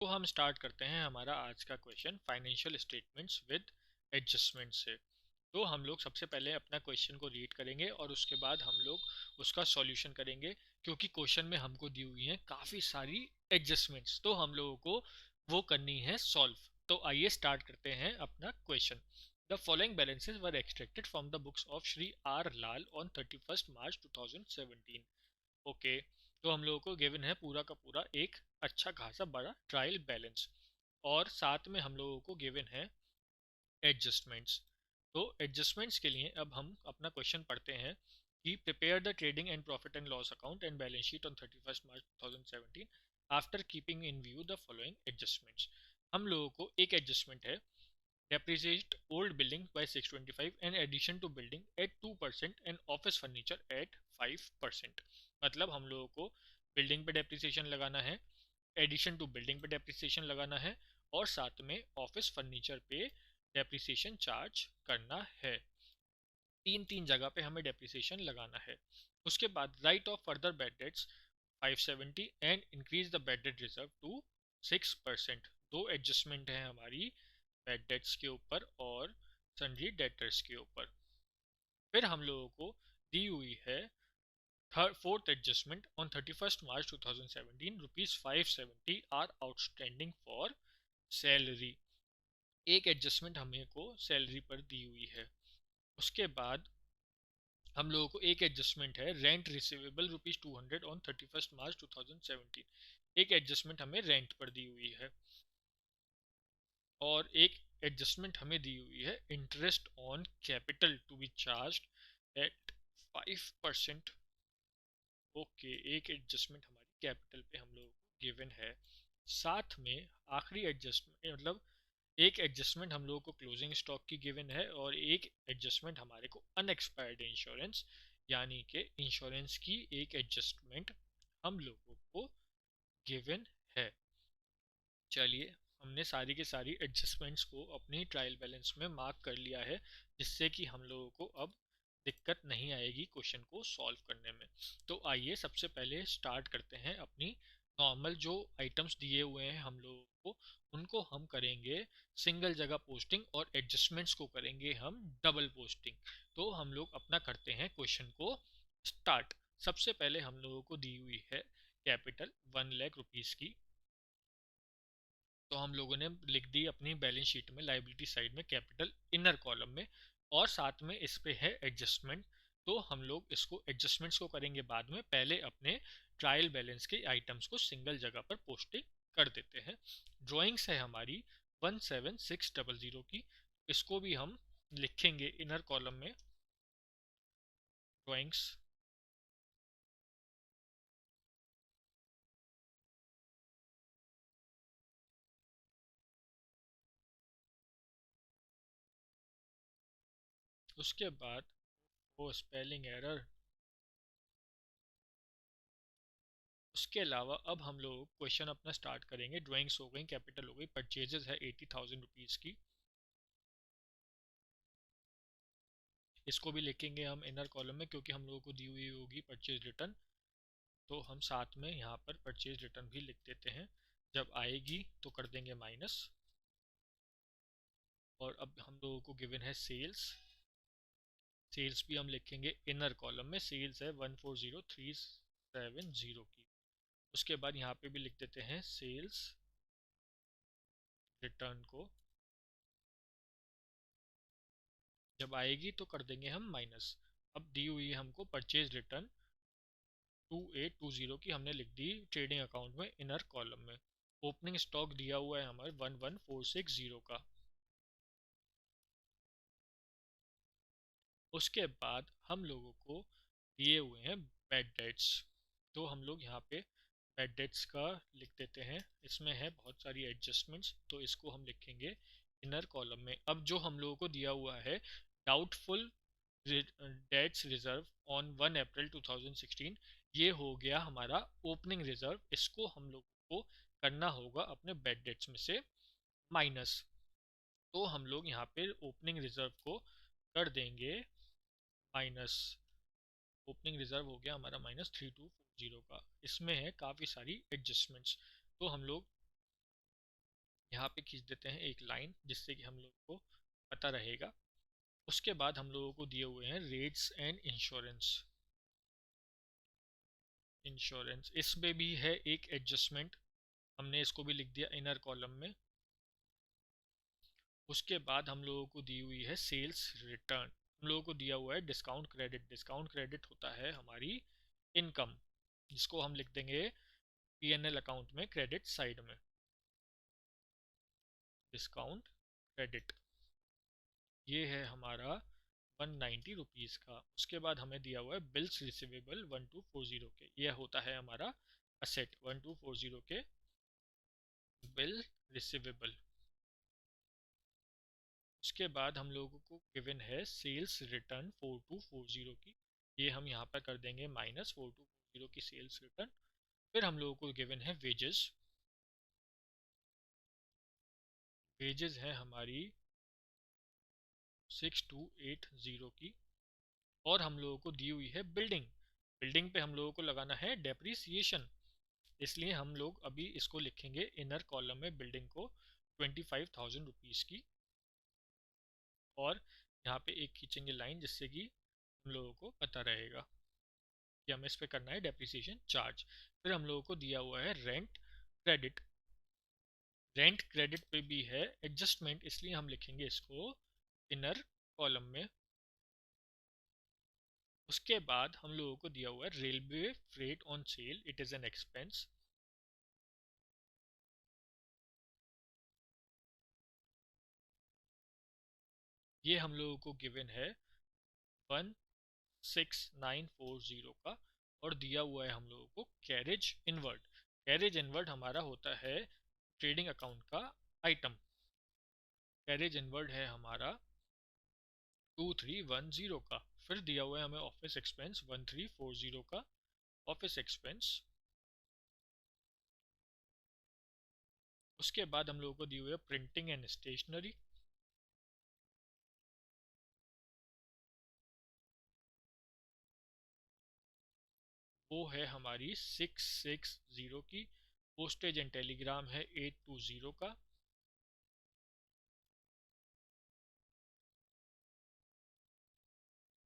तो हम स्टार्ट करते हैं हमारा आज का question financial statements with adjustment से। तो हम लोग सबसे पहले अपना क्वेश्चन को रीड करेंगे और उसके बाद हम लोग उसका सॉल्यूशन करेंगे, क्योंकि क्वेश्चन में हमको दी हुई हैं काफ़ी सारी एडजस्टमेंट्स, तो हम लोगों को वो करनी है सॉल्व। तो आइए स्टार्ट करते हैं अपना question. The following balances were extracted from the books of Shri R Lal on 31 March 2017। Okay, तो हम लोगों को गिवन है पूरा का पूरा एक अच्छा खासा बड़ा ट्रायल बैलेंस, और साथ में हम लोगों को गिवन है एडजस्टमेंट्स। तो एडजस्टमेंट्स के लिए अब हम अपना क्वेश्चन पढ़ते हैं कि prepare the trading and profit and loss account and balance sheet on 31 March 2017 after keeping in view the following adjustments. हम लोगों को एक एडजस्टमेंट है depreciate old building by 625 and addition to building at 2% and office furniture at 5%। मतलब हम लोगों को building पे डेप्रिसिएशन लगाना है, एडिशन टू बिल्डिंग पे डेप्रिसिएशन लगाना है, और साथ में ऑफिस फर्नीचर पे डेप्रिसिएशन चार्ज करना है। तीन तीन जगह पे हमें डेप्रिसिएशन लगाना है। उसके बाद write off further bad debts 570 and increase the bad debt reserve to 6%। दो एडजस्टमेंट है हमारी बैड डेट्स के ऊपर और सन्ड्री डेटर्स के ऊपर। फिर हम लोगों को दी हुई है fourth adjustment on 31 March 2017 ₹570 are outstanding for salary. एक एडजस्टमेंट हमें को सैलरी पर दी हुई है। उसके बाद हम लोगों को एक एडजस्टमेंट है रेंट रिसीवेबल ₹200 ऑन 31 मार्च 2017। एक एडजस्टमेंट हमें रेंट पर दी हुई है, और एक एडजस्टमेंट हमें दी हुई है interest on capital to be charge at 5%। Okay, एक एडजस्टमेंट हमारी कैपिटल पे हम लोगों को गिवन है। साथ में आखिरी एडजस्टमेंट मतलब एक एडजस्टमेंट हम लोगों को क्लोजिंग स्टॉक की गिवन है, और एक एडजस्टमेंट हमारे को अनएक्सपायर्ड इंश्योरेंस यानी कि इंश्योरेंस की एक एडजस्टमेंट हम लोगों को गिवन है। चलिए, हमने सारी की सारी एडजस्टमेंट्स को अपनी ट्रायल बैलेंस में मार्क कर लिया है, जिससे कि हम लोगों को अब दिक्कत नहीं आएगी क्वेश्चन को सॉल्व करने में। तो आइए सबसे पहले स्टार्ट करते हैं अपनी नॉर्मल जो आइटम्स दिए हुए हैं हम लोगों को, उनको हम करेंगे सिंगल जगह पोस्टिंग और एडजस्टमेंट्स को करेंगे हम डबल पोस्टिंग। तो हम लोग अपना करते हैं क्वेश्चन को स्टार्ट। सबसे पहले हम लोगों को दी हुई है कैपिटल 1 लाख रुपीज़ की। तो हम लोगों ने लिख दी अपनी बैलेंस शीट में लाइबिलिटी साइड में कैपिटल इनर कॉलम में, और साथ में इस पे है एडजस्टमेंट। तो हम लोग इसको एडजस्टमेंट्स को करेंगे बाद में, पहले अपने ट्रायल बैलेंस के आइटम्स को सिंगल जगह पर पोस्टिंग कर देते हैं। ड्राइंग्स है हमारी 17600 की, इसको भी हम लिखेंगे इनर कॉलम में ड्राइंग्स। उसके बाद वो स्पेलिंग एरर। उसके अलावा अब हम लोग क्वेश्चन अपना स्टार्ट करेंगे। ड्राइंग्स हो गई, कैपिटल हो गई, परचेजेस है 80,000 रुपीज़ की, इसको भी लिखेंगे हम इनर कॉलम में, क्योंकि हम लोगों को दी हुई होगी परचेज रिटर्न। तो हम साथ में यहाँ पर परचेज रिटर्न भी लिख देते हैं, जब आएगी तो कर देंगे माइनस। और अब हम लोगों को गिवन है सेल्स। सेल्स भी हम लिखेंगे इनर कॉलम में, सेल्स है 140,370 की। उसके बाद यहाँ पे भी लिख देते हैं सेल्स रिटर्न को, जब आएगी तो कर देंगे हम माइनस। अब दी हुई है हमको परचेज रिटर्न 2820 की, हमने लिख दी ट्रेडिंग अकाउंट में इनर कॉलम में। ओपनिंग स्टॉक दिया हुआ है हमारे 11460 का। उसके बाद हम लोगों को दिए हुए हैं बैड डेट्स। तो हम लोग यहाँ पे बैड डेट्स का लिख देते हैं, इसमें है बहुत सारी एडजस्टमेंट्स, तो इसको हम लिखेंगे इनर कॉलम में। अब जो हम लोगों को दिया हुआ है डाउटफुल डेट्स रिजर्व ऑन 1 अप्रैल 2016, ये हो गया हमारा ओपनिंग रिजर्व। इसको हम लोग को करना होगा अपने बैड डेट्स में से माइनस। तो हम लोग यहाँ पे ओपनिंग रिजर्व को कर देंगे माइनस। ओपनिंग रिजर्व हो गया हमारा -3240 का। इसमें है काफ़ी सारी एडजस्टमेंट्स, तो हम लोग यहाँ पे खींच देते हैं एक लाइन जिससे कि हम लोग को पता रहेगा। उसके बाद हम लोगों को दिए हुए हैं रेट्स एंड इंश्योरेंस। इंश्योरेंस इसमें भी है एक एडजस्टमेंट, हमने इसको भी लिख दिया इनर कॉलम में। उसके बाद हम लोगों को दी हुई है सेल्स रिटर्न, हम लोगों को दिया हुआ है डिस्काउंट क्रेडिट। डिस्काउंट क्रेडिट होता है हमारी इनकम, जिसको हम लिख देंगे पीएनएल अकाउंट में क्रेडिट साइड में, डिस्काउंट क्रेडिट। ये है हमारा 190 रुपीज़ का। उसके बाद हमें दिया हुआ है बिल्स रिसीवेबल 1240 के, यह होता है हमारा असेट 1240 के बिल रिसीवेबल। उसके बाद हम लोगों को गिवन है सेल्स रिटर्न 4240 की, ये हम यहाँ पर कर देंगे माइनस 4240 की सेल्स रिटर्न। फिर हम लोगों को गिवन है वेजेस। वेजेस है हमारी 6280 की। और हम लोगों को दी हुई है बिल्डिंग। बिल्डिंग पे हम लोगों को लगाना है डेप्रीसिएशन, इसलिए हम लोग अभी इसको लिखेंगे इनर कॉलम में बिल्डिंग को 25,000 रुपीज़ की। और यहाँ पे एक खींचेंगे लाइन जिससे कि हम लोगों को पता रहेगा कि हमें इस पे करना है डेप्रिसिएशन चार्ज। फिर हम लोगों को दिया हुआ है रेंट क्रेडिट। रेंट क्रेडिट पे भी है एडजस्टमेंट, इसलिए हम लिखेंगे इसको इनर कॉलम में। उसके बाद हम लोगों को दिया हुआ है railway freight on sale, it is an expense. ये हम लोगों को गिवन है 16940 का। और दिया हुआ है हम लोगों को कैरेज इनवर्ड। कैरेज इनवर्ड हमारा होता है ट्रेडिंग अकाउंट का आइटम। कैरेज इनवर्ड है हमारा 2310 का। फिर दिया हुआ है हमें ऑफिस एक्सपेंस 1340 का ऑफिस एक्सपेंस। उसके बाद हम लोगों को दी हुई है प्रिंटिंग एंड स्टेशनरी। वो है हमारी 660 की। पोस्टेज एंड टेलीग्राम है 820 का।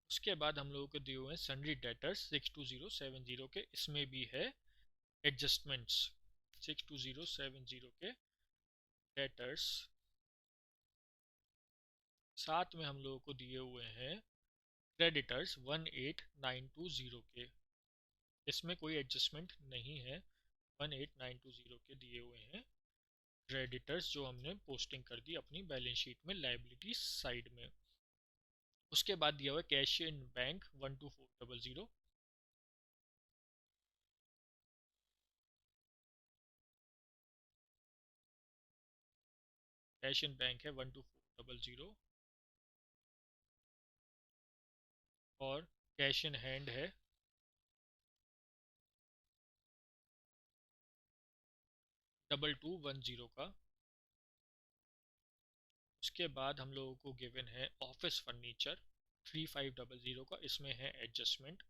उसके बाद हम लोगों को दिए हुए हैं सन्ड्री डेटर्स 62070 के, इसमें भी है एडजस्टमेंट्स 62070 के डेटर्स। साथ में हम लोगों को दिए हुए हैं क्रेडिटर्स 18920 के, इसमें कोई एडजस्टमेंट नहीं है, 18920 के दिए हुए हैं क्रेडिटर्स जो हमने पोस्टिंग कर दी अपनी बैलेंस शीट में लाइबिलिटी साइड में। उसके बाद दिया हुआ है cash in bank 12400। Cash in bank है 12400। और कैश इन हैंड है 2210 का। उसके बाद हम लोगों को गिवन है ऑफिस फर्नीचर 3500 का, इसमें है एडजस्टमेंट।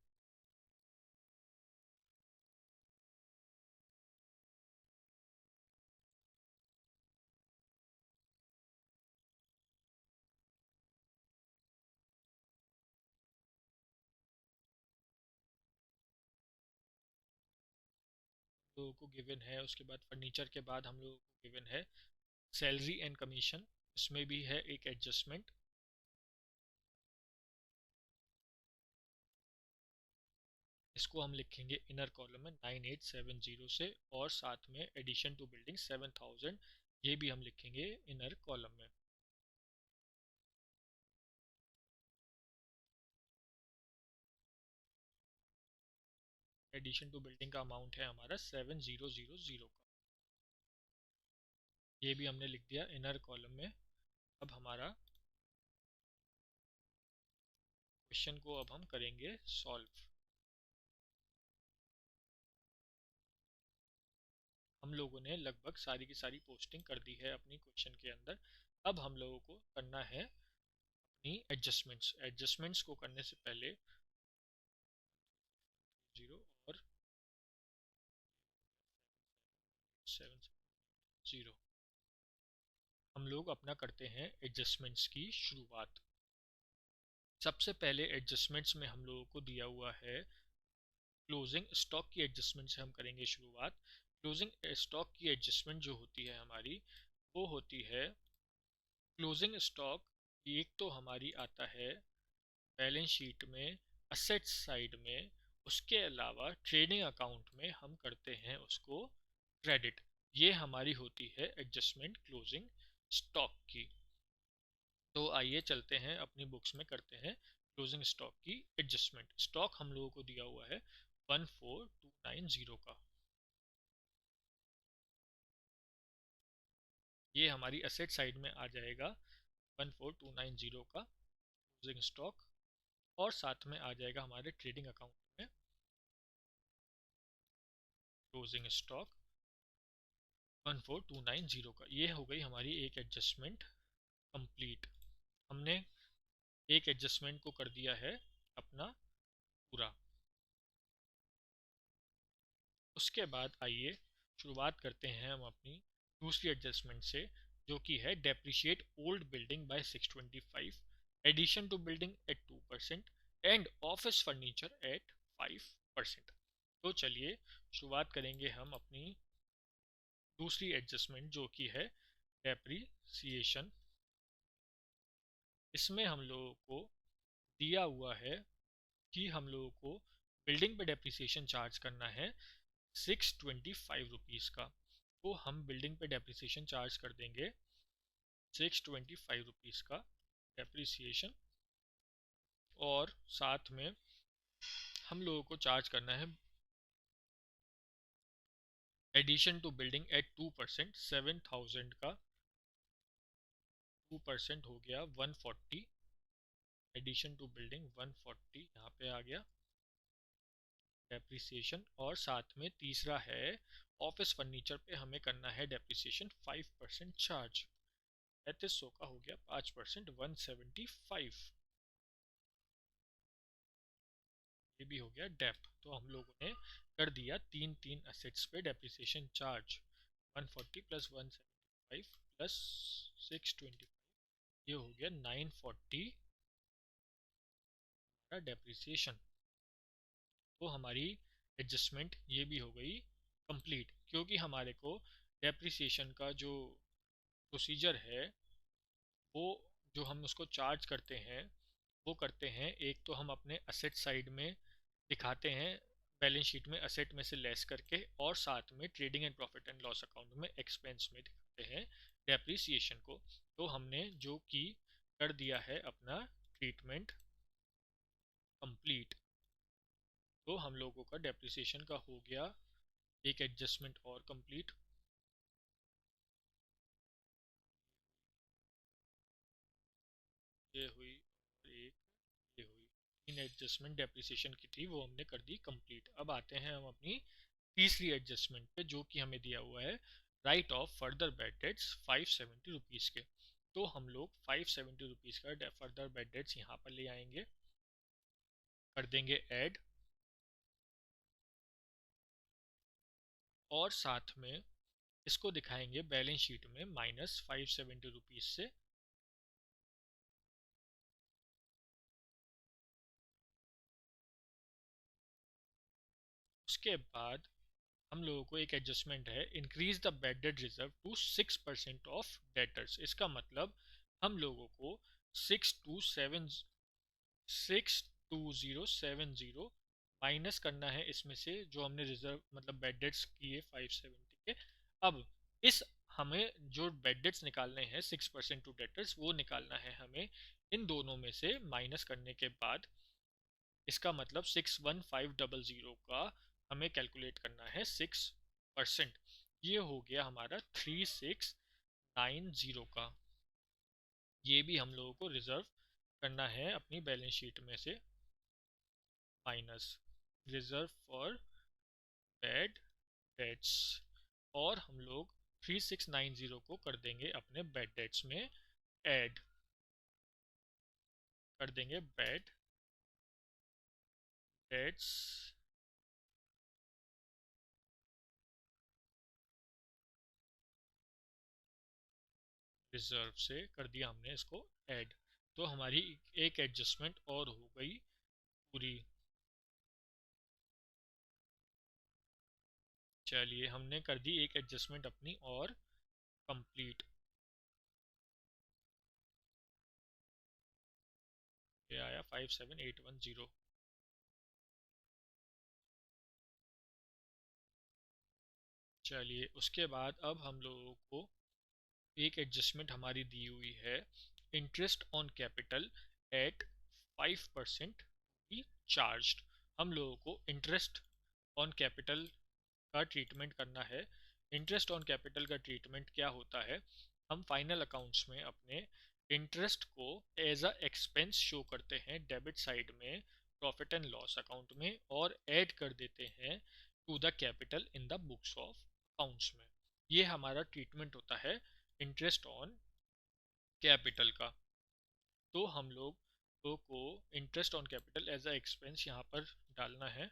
लोगों को गिवन है उसके बाद फर्नीचर के बाद हम लोगों को गिवन है सैलरी एंड कमीशन, इसमें भी है एक एडजस्टमेंट। इसको हम लिखेंगे इनर कॉलम में 9870 से, और साथ में एडिशन टू बिल्डिंग 7000, ये भी हम लिखेंगे इनर कॉलम में। एडिशन टू बिल्डिंग का अमाउंट है हमारा 7000 का, ये भी हमने लिख दिया इनर कॉलम में। अब हमारा क्वेश्चन को अब हम करेंगे सॉल्व। हम लोगों ने लगभग सारी की सारी पोस्टिंग कर दी है अपनी क्वेश्चन के अंदर। अब हम लोगों को करना है अपनी एडजस्टमेंट्स। एडजस्टमेंट्स को करने से पहले 0 और 770 हम लोग अपना करते हैं एडजस्टमेंट्स की शुरुआत। सबसे पहले एडजस्टमेंट्स में हम लोगों को दिया हुआ है क्लोजिंग स्टॉक की एडजस्टमेंट से हम करेंगे शुरुआत। क्लोजिंग स्टॉक की एडजस्टमेंट जो होती है हमारी, वो होती है क्लोजिंग स्टॉक। एक तो हमारी आता है बैलेंस शीट में असेट्स साइड में, उसके अलावा ट्रेडिंग अकाउंट में हम करते हैं उसको क्रेडिट। ये हमारी होती है एडजस्टमेंट क्लोजिंग स्टॉक की। तो आइए चलते हैं अपनी बुक्स में करते हैं क्लोजिंग स्टॉक की एडजस्टमेंट। स्टॉक हम लोगों को दिया हुआ है 14290 का। ये हमारी असेट साइड में आ जाएगा 14290 का क्लोजिंग स्टॉक, और साथ में आ जाएगा हमारे ट्रेडिंग अकाउंट में क्लोजिंग स्टॉक 14290 का। ये हो गई हमारी एक एडजस्टमेंट कंप्लीट। हमने एक एडजस्टमेंट को कर दिया है अपना पूरा। उसके बाद आइए शुरुआत करते हैं हम अपनी दूसरी एडजस्टमेंट से, जो कि है depreciate old building by 625, addition to building at 2% and office furniture at 5%। तो चलिए शुरुआत करेंगे हम अपनी दूसरी एडजस्टमेंट, जो कि है डेप्रिसिएशन। इसमें हम लोगों को दिया हुआ है कि हम लोगों को बिल्डिंग पे डेप्रिसिएशन चार्ज करना है 625 रुपीज़ का। तो हम बिल्डिंग पे डेप्रिसिएशन चार्ज कर देंगे 625 रुपीज़ का डेप्रिसिएशन, और साथ में हम लोगों को चार्ज करना है एडिशन टू बिल्डिंग एट 2%। 7000 का 2% हो गया 140, एडिशन टू बिल्डिंग 140 यहाँ पे आ गया डेप्रिसिएशन। और साथ में तीसरा है ऑफिस फर्नीचर पे हमें करना है डेप्रिसिएशन 5% चार्ज। 3500 का हो गया 5%, 175। ये भी हो गया डेप। तो हम लोगों ने कर दिया तीन तीन असेट्स पे डेप्रिसिएशन चार्ज। 140 प्लस 175 प्लस 625, ये हो गया 940 का डेप्रिसिएशन। तो हमारी एडजस्टमेंट ये भी हो गई कंप्लीट, क्योंकि हमारे को डेप्रिसिएशन का जो प्रोसीजर है, वो जो हम उसको चार्ज करते हैं वो करते हैं, एक तो हम अपने असेट साइड में दिखाते हैं बैलेंस शीट में असेट में से लेस करके, और साथ में trading and profit and loss account में एक्सपेंस में दिखाते हैं डेप्रिसिएशन को। तो हमने जो कि कर दिया है अपना ट्रीटमेंट कंप्लीट। तो हम लोगों का डेप्रिसिएशन का हो गया एक एडजस्टमेंट और कंप्लीट। ये हुई और एक ये हुई, तीन एडजस्टमेंट डेप्रिसिएशन की थी, वो हमने कर दी कंप्लीट। अब आते हैं हम अपनी तीसरी एडजस्टमेंट पे, जो कि हमें दिया हुआ है right off further bad debts 570 rupees के। तो हम लोग 570 रुपीज़ का फर्दर बैड डेट्स यहाँ पर ले आएंगे, कर देंगे ऐड, और साथ में इसको दिखाएंगे बैलेंस शीट में -570 रुपीज़ से। उसके बाद हम लोगों को एक एडजस्टमेंट है increase the bad debt reserve to 6% of debtors. इसका मतलब हम लोगों को 62070 माइनस करना है इसमें से, जो हमने रिजर्व मतलब बैड डेट्स किए 570 के। अब इस हमें जो बैड डेट्स निकालने हैं 6% टू डेटर्स, वो निकालना है हमें इन दोनों में से माइनस करने के बाद। इसका मतलब 61500 का हमें कैलकुलेट करना है 6%। ये हो गया हमारा 3690 का। ये भी हम लोगों को रिजर्व करना है अपनी बैलेंस शीट में से minus, reserve for bad debts. और हम लोग 3690 को कर देंगे अपने बैड डेट्स में ऐड, कर देंगे बैड डेट्स रिजर्व से कर दिया हमने इसको ऐड। तो हमारी एक एडजस्टमेंट और हो गई पूरी। चलिए हमने कर दी एक एडजस्टमेंट अपनी और कंप्लीट। ये आया 57810। चलिए उसके बाद अब हम लोगों को एक एडजस्टमेंट हमारी दी हुई है, interest on capital eight 5% B charged. हम लोगों को इंटरेस्ट ऑन कैपिटल का ट्रीटमेंट करना है। इंटरेस्ट ऑन कैपिटल का ट्रीटमेंट क्या होता है, हम फाइनल अकाउंट्स में अपने इंटरेस्ट को एज अ एक्सपेंस शो करते हैं डेबिट साइड में प्रॉफिट एंड लॉस अकाउंट में, और ऐड कर देते हैं to the capital in the books of accounts में। ये हमारा ट्रीटमेंट होता है इंटरेस्ट ऑन कैपिटल का। तो हम लोग को interest on capital as a expense यहाँ पर डालना है।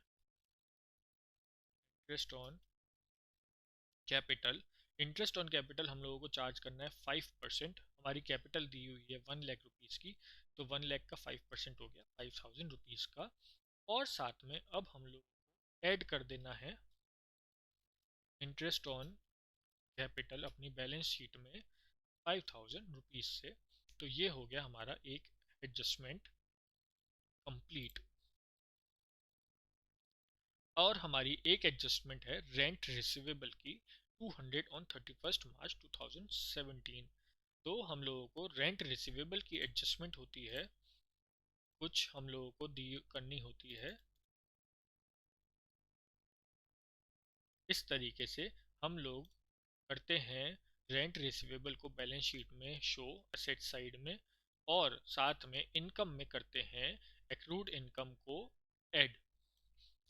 Interest on capital, interest on capital हम लोगों को चार्ज करना है 5%। हमारी कैपिटल दी हुई है 1 लाख रुपीज़ की, तो 1 लाख का 5% हो गया 5000 रुपीज़ का। और साथ में अब हम लोग ऐड कर देना है इंटरेस्ट ऑन कैपिटल अपनी बैलेंस शीट में 5000 रुपीज़ से। तो ये हो गया हमारा एक एडजस्टमेंट कंप्लीट। और हमारी एक एडजस्टमेंट है रेंट रिसीवेबल की 200 ऑन 31 मार्च 2017। तो हम लोगों को रेंट रिसीवेबल की एडजस्टमेंट होती है, कुछ हम लोगों को दी करनी होती है। इस तरीके से हम लोग करते हैं रेंट रिसीवेबल को बैलेंस शीट में शो असेट साइड में, और साथ में इनकम में करते हैं एक्रूड इनकम को ऐड।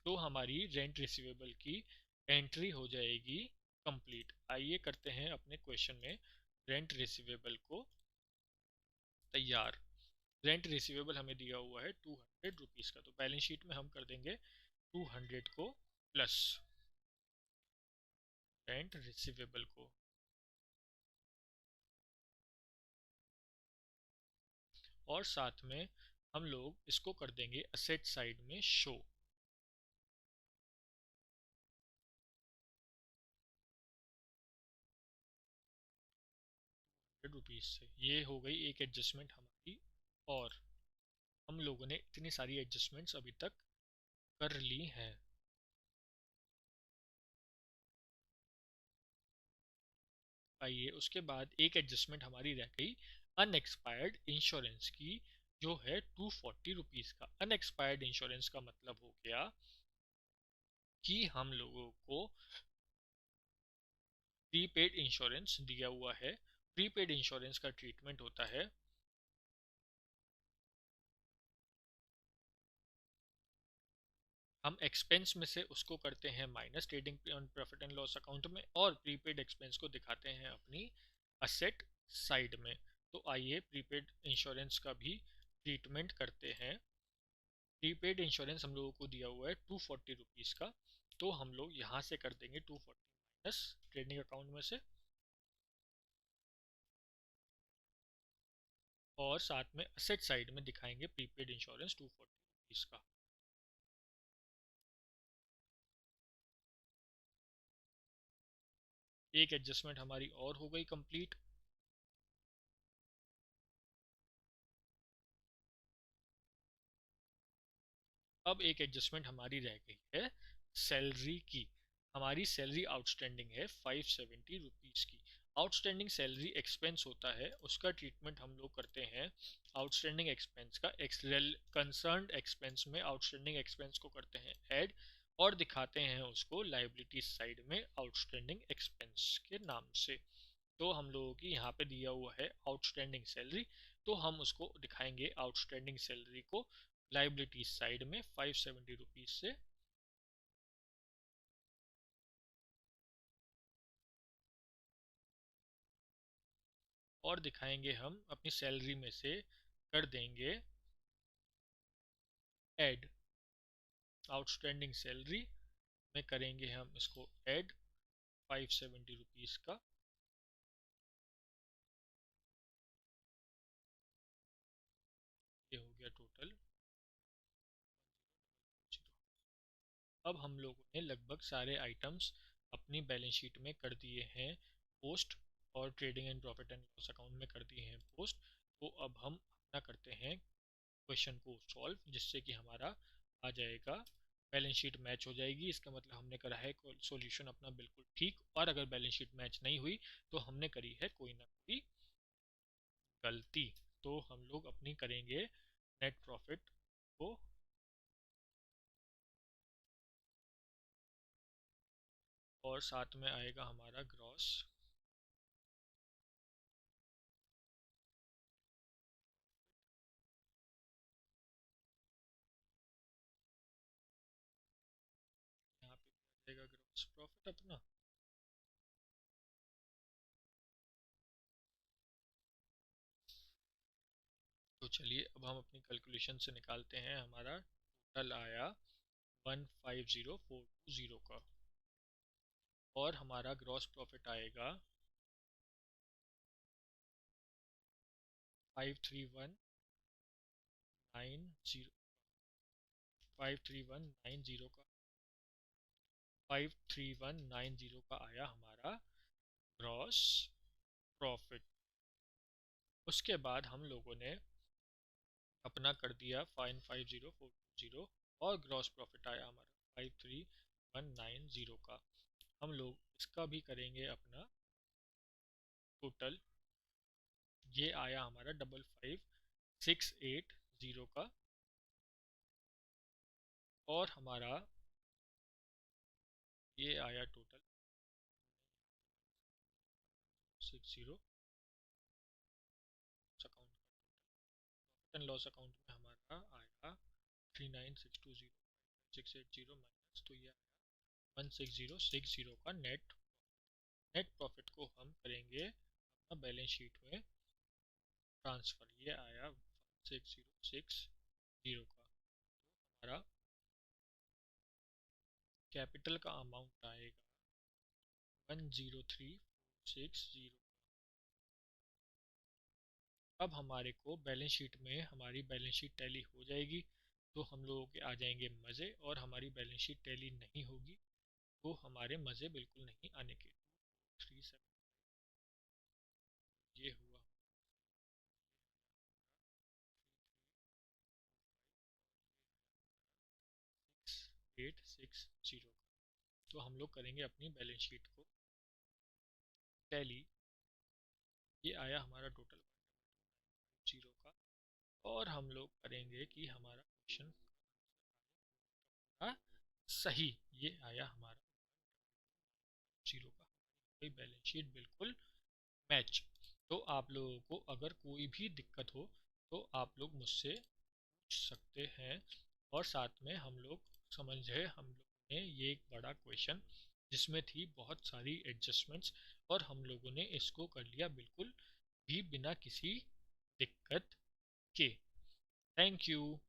तो हमारी रेंट रिसीवेबल की एंट्री हो जाएगी कंप्लीट। आइए करते हैं अपने क्वेश्चन में रेंट रिसीवेबल को तैयार। रेंट रिसीवेबल हमें दिया हुआ है 200 रुपीज़ का, तो बैलेंस शीट में हम कर देंगे 200 को प्लस रेंट रिसीवेबल को, और साथ में हम लोग इसको कर देंगे असेट साइड में शो। ₹100 से ये हो गई एक एडजस्टमेंट हमारी। और हम लोगों ने इतनी सारी एडजस्टमेंट्स अभी तक कर ली हैं। आइए उसके बाद एक एडजस्टमेंट हमारी रह गई अनएक्सपायर्ड इंश्योरेंस की, जो है 240 रुपीज़ का। अनएक्सपायर्ड इंश्योरेंस का मतलब हो गया कि हम लोगों को प्रीपेड इंश्योरेंस दिया हुआ है। प्रीपेड इंश्योरेंस का ट्रीटमेंट होता है, हम एक्सपेंस में से उसको करते हैं minus trading profit and loss account में, और प्रीपेड एक्सपेंस को दिखाते हैं अपनी असेट साइड में। तो आइए प्रीपेड इंश्योरेंस का भी ट्रीटमेंट करते हैं। प्रीपेड इंश्योरेंस हम लोगों को दिया हुआ है 240 रुपीज़ का, तो हम लोग यहाँ से कर देंगे 240 माइनस ट्रेडिंग अकाउंट में से, और साथ में असेट साइड में दिखाएंगे प्रीपेड इंश्योरेंस 240 रुपीज़ का। एक एडजस्टमेंट हमारी और हो गई कंप्लीट। अब एक एडजस्टमेंट हमारी रह गई है सैलरी की। हमारी सैलरी आउटस्टैंडिंग है 570 रुपीज़ की। आउटस्टैंडिंग सैलरी एक्सपेंस होता है, उसका ट्रीटमेंट हम लोग करते हैं आउटस्टैंडिंग एक्सपेंस का कंसर्न्ड एक्सपेंस में आउटस्टैंडिंग एक्सपेंस को करते हैं ऐड, और दिखाते हैं उसको लाइबिलिटी साइड में आउटस्टैंडिंग एक्सपेंस के नाम से। तो हम लोगों की यहाँ पे दिया हुआ है आउटस्टैंडिंग सैलरी, तो हम उसको दिखाएंगे आउटस्टैंडिंग सैलरी को लाइबिलिटी साइड में 570 रुपीज़ से। और दिखाएंगे हम अपनी सैलरी में से कर देंगे ऐड, आउटस्टैंडिंग सैलरी में करेंगे हम इसको ऐड 570 रुपीज़ का। अब हम लोगों ने लगभग सारे आइटम्स अपनी बैलेंस शीट में कर दिए हैं पोस्ट, और trading and profit and loss account में कर दिए हैं पोस्ट। तो अब हम अपना करते हैं क्वेश्चन को सॉल्व, जिससे कि हमारा आ जाएगा, बैलेंस शीट मैच हो जाएगी। इसका मतलब हमने करा है सॉल्यूशन अपना बिल्कुल ठीक, और अगर बैलेंस शीट मैच नहीं हुई तो हमने करी है कोई ना कोई गलती। तो हम लोग अपनी करेंगे नेट प्रॉफिट को, और साथ में आएगा हमारा ग्रॉस। यहाँ पे आ जाएगा ग्रॉस प्रॉफिट अपना। तो चलिए अब हम अपनी कैलकुलेशन से निकालते हैं। हमारा टोटल आया 150420 का, और हमारा ग्रॉस प्रॉफिट आएगा 53190, 53190 का, 53190 का आया हमारा ग्रॉस प्रॉफिट। उसके बाद हम लोगों ने अपना कर दिया फाइन 50420, और ग्रॉस प्रॉफिट आया हमारा 53190 का। हम लोग इसका भी करेंगे अपना टोटल। ये आया हमारा 55680 का, और हमारा ये आया टोटल 60 अकाउंट का। प्रॉफिट एंड लॉस अकाउंट में हमारा आया 39620680 माइनस, तो ये आया 16060 का नेट। नेट प्रॉफिट को हम करेंगे अपना बैलेंस शीट में ट्रांसफ़र। ये आया 16060 का। तो हमारा कैपिटल का अमाउंट आएगा 103,460। अब हमारे को बैलेंस शीट में हमारी बैलेंस शीट टैली हो जाएगी तो हम लोगों के आ जाएंगे मज़े, और हमारी बैलेंस शीट टैली नहीं होगी तो हमारे मज़े बिल्कुल नहीं आने के। 37 ये हुआ 860 का। तो हम लोग करेंगे अपनी बैलेंस शीट को टैली। ये आया हमारा टोटल 0 का, और हम लोग करेंगे कि हमारा क्वेश्चन का सही। ये आया हमारा 0 का, हमारी बैलेंस शीट बिल्कुल मैच। तो आप लोगों को अगर कोई भी दिक्कत हो तो आप लोग मुझसे पूछ सकते हैं। और साथ में हम लोग समझे, हम लोगों ने ये एक बड़ा क्वेश्चन जिसमें थी बहुत सारी एडजस्टमेंट्स, और हम लोगों ने इसको कर लिया बिल्कुल भी बिना किसी दिक्कत के। Thank you.